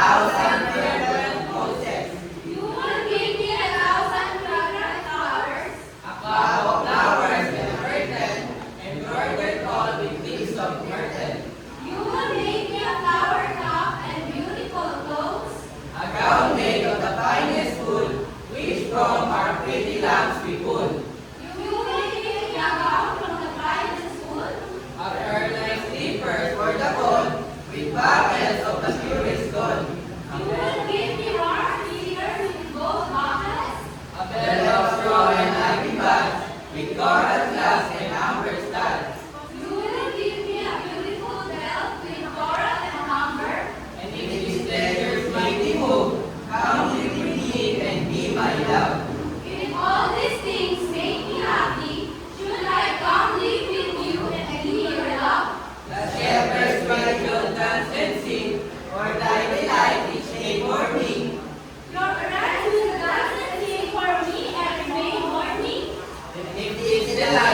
1,000 fragrant roses, You will give me 1,000 fragrant flowers, a cup of flowers and a curtain, embroidered all with leaves of myrtle, you will make me a flower cup and beautiful clothes, a gown made of the finest wool, which from our pretty lambs we pull, you will give me a gown from the finest wool, a pair of slippers for the cold, with buckles of the purest gold, you will give me warm feathers with gold buckles, a bell of straw and ivy buds, with coral glass and amber studs, you will give me a beautiful belt with coral and amber, and if these pleasures mighty move, come live with me and be my love. If all these things make me happy, should I come live with you and be your love? The shepherds will dance and sing, for thy delight each day for me. Your parents will dance and sing for me every May morning. And if this delight